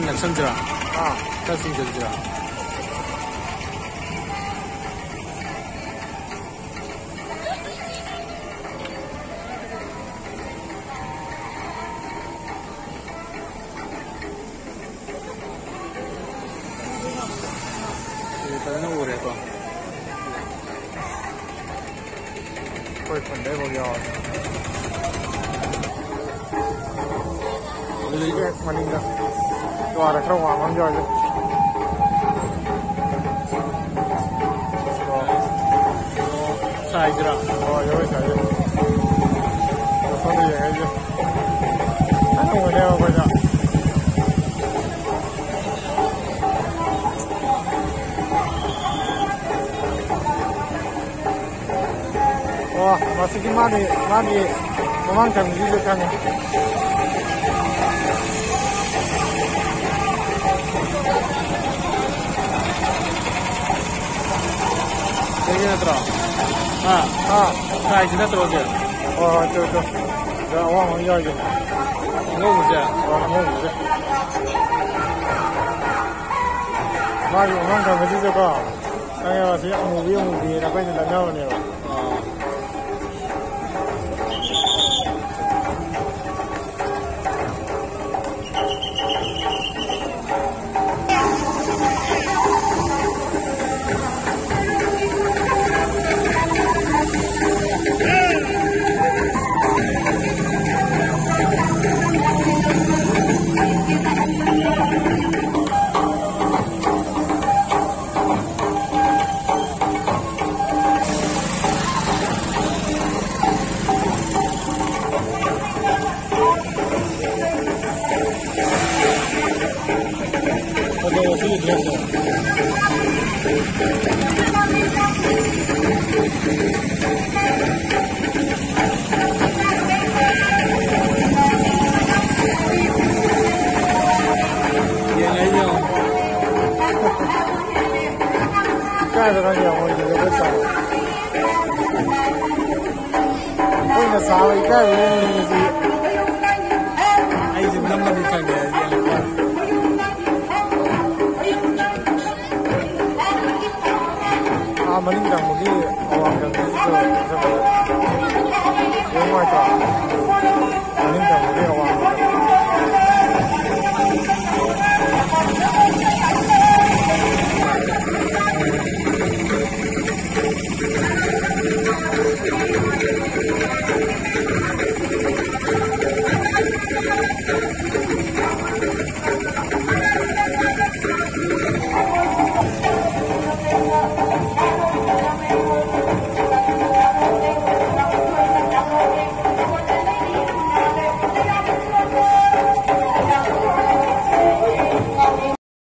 난 천지라. 아, 다시 천지라. 다른 오래 봐. 거의 건데 거기야. 이게 말인가? 또 알아 그런 거 안 만져야지. 사이즈라. 여기 사이즈. 손을 얘기해줘. 하는 거 내가 보자. 와, 맛있게 많이 도망가면 이렇게 여기는 들어. 사이즈 나 들어오지. 저, 와, 먼저 이제. 먹어보자. 한번 보자. 많이 도망가면 이제가 땅에 와서 무비라고 있는 데 나오네요. 되게 좋았어요.盖子那样我觉得不少。为了啥？一盖子东西，哎，怎么那么厉害呢？啊，门铃铛，我给我忘了，就是。